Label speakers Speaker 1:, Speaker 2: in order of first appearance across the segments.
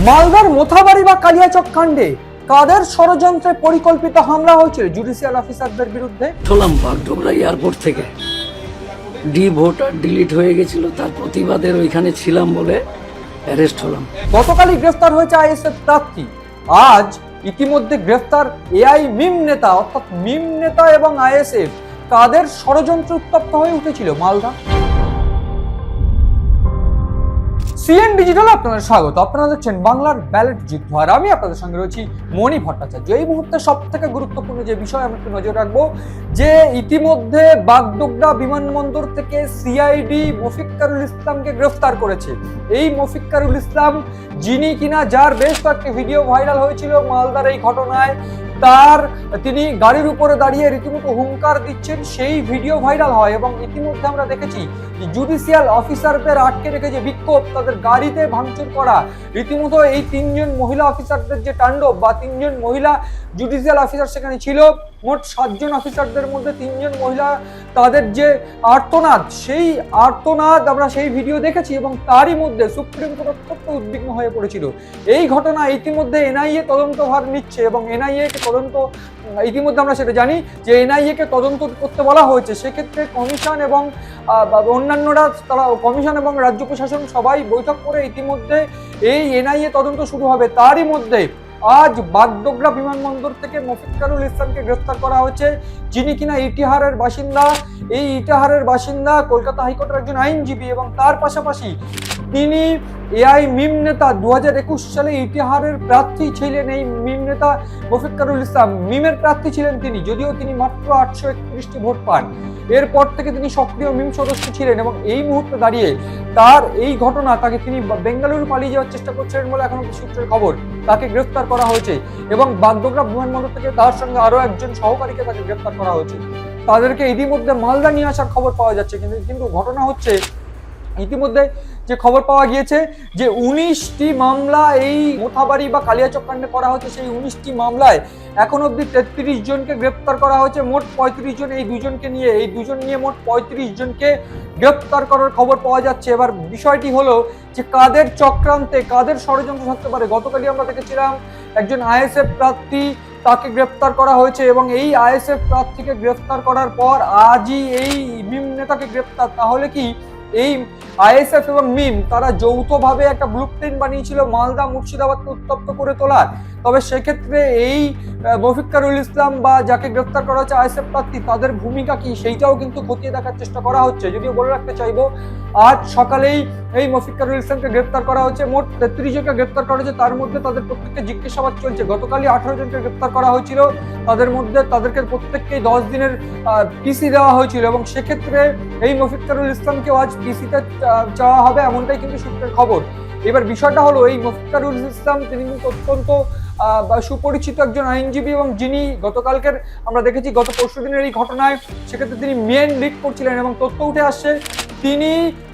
Speaker 1: মালদার মোথাবাড়ি বা কালিয়াচক কাণ্ডে কাদের ষড়যন্ত্রে পরিকল্পিত হামলা হয়েছিল জুডিশিয়াল অফিসারদের বিরুদ্ধে?
Speaker 2: ছোলাম বাগডোগরা এয়ারপোর্ট থেকে ভোটার ডিলিট হয়ে গেছিল, তার প্রতিবাদের ওইখানে ছিলাম বলে অ্যারেস্ট হলাম।
Speaker 1: গতকালই গ্রেফতার হয়েছে আইএসএফ প্রার্থী। আজ ইতিমধ্যে গ্রেফতার এআই মিম নেতা, অর্থাৎ মিম নেতা এবং আইএসএফ কাদের ষড়যন্ত্রে উত্তপ্ত হয়ে উঠেছিল মালদা। সিএন ডিজিটাল আপনাদের স্বাগত। আপনারা দেখছেন বাংলার ব্যালট যুদ্ধ, আর আমি আপনাদের সঙ্গে রয়েছি মণি ভট্টাচার্য। এই মুহূর্তে সব থেকে গুরুত্বপূর্ণ যে বিষয় আমরা একটু নজর রাখবো, যে ইতিমধ্যে বাগডোগরা বিমানবন্দর থেকে সিআইডি মফিক্কারুল ইসলামকে গ্রেফতার করেছে। এই মফিক্কারুল ইসলাম, যিনি কিনা যার বেশ কয়েকটি ভিডিও ভাইরাল হয়েছিল মালদার এই ঘটনায়, তিনি গাড়ির উপরে দাঁড়িয়ে রীতিমতো হুঙ্কার দিচ্ছেন, সেই ভিডিও ভাইরাল হয়। এবং ইতিমধ্যে আমরা দেখেছি জুডিশিয়াল অফিসারদের আটকে রেখে যে বিক্ষোভ, তাদের গাড়িতে ভাঙচুর করা, রীতিমতো এই তিনজন মহিলা অফিসারদের যে তাণ্ডব, বা তিনজন মহিলা জুডিশিয়াল অফিসার সেখানে ছিল, মোট 7 জন অফিসারদের মধ্যে 3 জন মহিলা, তাদের যে আর্তনাদ, সেই আর্তনাদ আমরা সেই ভিডিও দেখেছি। এবং তারই মধ্যে সুপ্রিম কোর্ট অত্যন্ত উদ্বিগ্ন হয়ে পড়েছিল। এই ঘটনা ইতিমধ্যে এনআইএ তদন্তভার নিচ্ছে, এবং এনআইএ কে তদন্ত ইতিমধ্যে আমরা সেটা জানি যে এনআইএ কে তদন্ত করতে বলা হয়েছে। সেক্ষেত্রে কমিশন এবং অন্যান্যরা, তারা কমিশন এবং রাজ্য প্রশাসন সবাই বৈঠক করে ইতিমধ্যে এই এনআইএ তদন্ত শুরু হবে। তারই মধ্যে আজ বাগডোগরা বিমানবন্দর থেকে মফিক্কারুল ইসলামকে গ্রেফতার করা হয়েছে, যিনি কিনা ইটাহারের বাসিন্দা। এই ইটাহারের বাসিন্দা, কলকাতা হাইকোর্টের একজন আইনজীবী, এবং তার পাশাপাশি তিনি এআই মিম নেতা। 2021 সালে ইটাহারের প্রার্থী ছিলেন এই মিম নেতা মফিক্কারুল ইসলাম। মিমের প্রার্থী ছিলেন তিনি, যদিও তিনি মাত্র 831টি ভোট পান। এরপর থেকে তিনি সক্রিয় মিম সদস্য ছিলেন, এবং এই মুহূর্তে দাঁড়িয়ে তার এই ঘটনা, তাকে তিনি বেঙ্গালুরু পালিয়ে যাওয়ার চেষ্টা করছিলেন বলে এখনো সূত্রের খবর, তাকে গ্রেফতার করা হয়েছে। এবং বাগডোগরা বিমানবন্দর থেকে তার সঙ্গে আরো একজন সহকারীকে তাকে গ্রেফতার করা হয়েছে। তাদেরকে ইতিমধ্যে মালদা নিয়ে আসার খবর পাওয়া যাচ্ছে। কিন্তু ঘটনা হচ্ছে, ইতিমধ্যে যে খবর পাওয়া গিয়েছে যে 19টি মামলা এই মোথাবাড়ি বা কালিয়াচক কাণ্ডে করা হয়েছে। সেই 19টি মামলায় এখন অবধি 33 জনকে গ্রেপ্তার করা হয়েছে। মোট 35 জন, এই দুজন নিয়ে মোট 35 জনকে গ্রেপ্তার করার খবর পাওয়া যাচ্ছে। এবার বিষয়টি হলো যে কাদের চক্রান্তে, কাদের ষড়যন্ত্র থাকতে পারে। গতকালই আমরা দেখেছিলাম একজন আইএসএফ প্রার্থী, তাকে গ্রেফতার করা হয়েছে, এবং এই আইএসএফ প্রার্থীকে গ্রেফতার করার পর আজই এই মিম নেতাকে গ্রেফতার। তাহলে কি এই আইএসএফ এবং মিম তারা যৌথভাবে একটা ব্লুপ্রিন্ট বানিয়েছিল মালদা মুর্শিদাবাদকে উত্তপ্ত করে তোলার? তবে সেক্ষেত্রে এই মফিক্কারুল ইসলাম বা যাকে গ্রেফতার করা হচ্ছে আইএসএফ প্রার্থী, তাদের ভূমিকা কি, সেইটাও কিন্তু খতিয়ে দেখার চেষ্টা করা হচ্ছে। যদিও বলে রাখতে চাইবো, আজ সকালেই এই মফিক্কারুল ইসলামকে গ্রেফতার করা হচ্ছে। মোট 33 জনকে গ্রেফতার করা হয়েছে, তার মধ্যে তাদের প্রত্যেককে জিজ্ঞাসাবাদ চলছে। গতকালই 18 জনকে গ্রেফতার করা হয়েছিল, তাদের মধ্যে তাদেরকে প্রত্যেককেই 10 দিনের পিসি দেওয়া হয়েছিল। এবং সেক্ষেত্রে এই মফিক্কারুল ইসলামকেও আজ পিসিতে চাওয়া হবে, এমনটাই কিন্তু সূত্রের খবর। এবার বিষয়টা হলো, এই মফিক্কারুল ইসলাম তিনি কিন্তু অত্যন্ত সুপরিচিত একজন আইনজীবী, এবং যিনি গতকালকের আমরা দেখেছি গত পরশুদিনের এই ঘটনায়, সেক্ষেত্রে তিনি মেন লিড করছিলেন। এবং তথ্য উঠে আসছে তিনি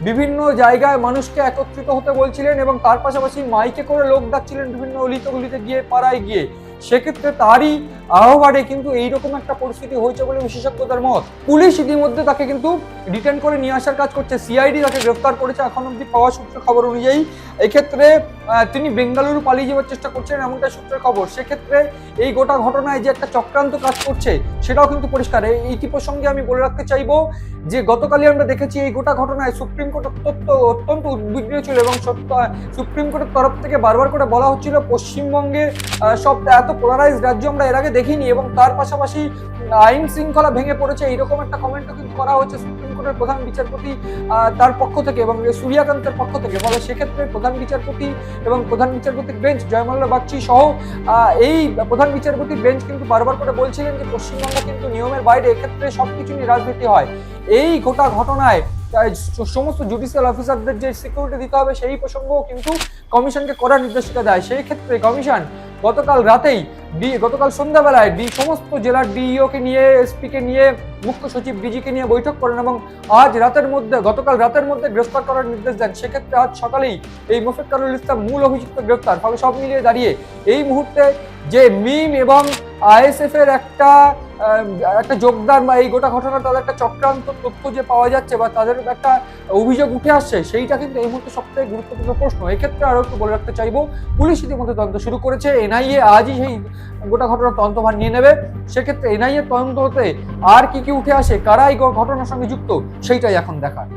Speaker 1: বিভিন্ন জায়গায় মানুষকে একত্রিত হতে বলছিলেন, এবং তার পাশাপাশি মাইকে করে লোক ডাকছিলেন বিভিন্ন অলিতে গিয়ে, পাড়ায় গিয়ে। সেক্ষেত্রে তারই আহ্বানে কিন্তু এইরকম একটা পরিস্থিতি হয়েছে বলে বিশেষজ্ঞদের মত। পুলিশ ইতিমধ্যে তাকে কিন্তু রিটার্ন করে নিয়ে আসার কাজ করছে। সিআইডি তাকে গ্রেফতার করেছে এখন অব্দি পাওয়া সূত্রের খবর অনুযায়ী। এক্ষেত্রে তিনি বেঙ্গালুরু পালিয়ে যাওয়ার চেষ্টা করছেন, এমনটা সূত্রের খবর। সেক্ষেত্রে এই গোটা ঘটনায় যে একটা চক্রান্ত কাজ করছে, সেটাও কিন্তু পরিষ্কার। এই প্রসঙ্গে আমি বলে রাখতে চাইবো যে গতকালই আমরা দেখেছি এই গোটা ঘটনায় সুপ্রিম কোর্ট অত্যন্ত উদ্বিগ্ন ছিল, এবং সুপ্রিম কোর্টের তরফ থেকে বারবার করে বলা হচ্ছিল পশ্চিমবঙ্গে সব এত পোলারাইজড রাজ্য আমরা এর আগে দেখিনি। এবং তার পাশাপাশি আইন শৃঙ্খলা ভেঙে পড়েছে, এইরকম একটা কমেন্টও কিন্তু করা হচ্ছে সুপ্রিম কোর্টের প্রধান বিচারপতি তার পক্ষ থেকে এবং সূর্যকান্তের পক্ষ থেকে। ফলে সেক্ষেত্রে প্রধান বিচারপতি এবং প্রধান বিচারপতির বেঞ্চ জয়মাল্য বাগচি সহ এই প্রধান বিচারপতির বেঞ্চ কিন্তু বারবার করে বলছিলেন যে পশ্চিমবঙ্গ কিন্তু নিয়মের বাইরে, এক্ষেত্রে সবকিছু নিয়ে রাজনীতি হয়। এই গোটা ঘটনায় সমস্ত জুডিশিয়াল অফিসারদের যে সিকিউরিটি দিতে হবে, সেই প্রসঙ্গও কিন্তু কমিশনকে করার নির্দেশিকা দেয়। সেই ক্ষেত্রে কমিশন গতকাল সন্ধ্যাবেলায় সমস্ত জেলার ডিইওকে নিয়ে, এসপিকে নিয়ে, মুখ্য সচিব ডিজিকে নিয়ে বৈঠক করেন, এবং গতকাল রাতের মধ্যে গ্রেফতার করার নির্দেশ দেন। সেক্ষেত্রে আজ সকালেই এই মফিক্কারুল ইসলাম মূল অভিযুক্ত গ্রেফতার। ফলে সব মিলিয়ে দাঁড়িয়ে এই মুহূর্তে যে মিম এবং আইএসএফ এর একটা একটা যোগদান বা এই গোটা ঘটনা তাদের একটা চক্রান্ত তথ্য যে পাওয়া যাচ্ছে বা তাদের একটা অভিযোগ উঠে আসছে, সেইটা কিন্তু এই মুহূর্তে সবথেকে গুরুত্বপূর্ণ প্রশ্ন। এক্ষেত্রে আরো একটু বলে রাখতে চাইবো, পুলিশ ইতিমধ্যে তদন্ত শুরু করেছে, এনআইএ আজই সেই গোটা ঘটনার তদন্তভার নিয়ে নেবে। সেক্ষেত্রে এনআইএ তদন্ত হতে আর কি কি উঠে আসে, কারা এই ঘটনার সঙ্গে যুক্ত, সেইটাই এখন দেখার।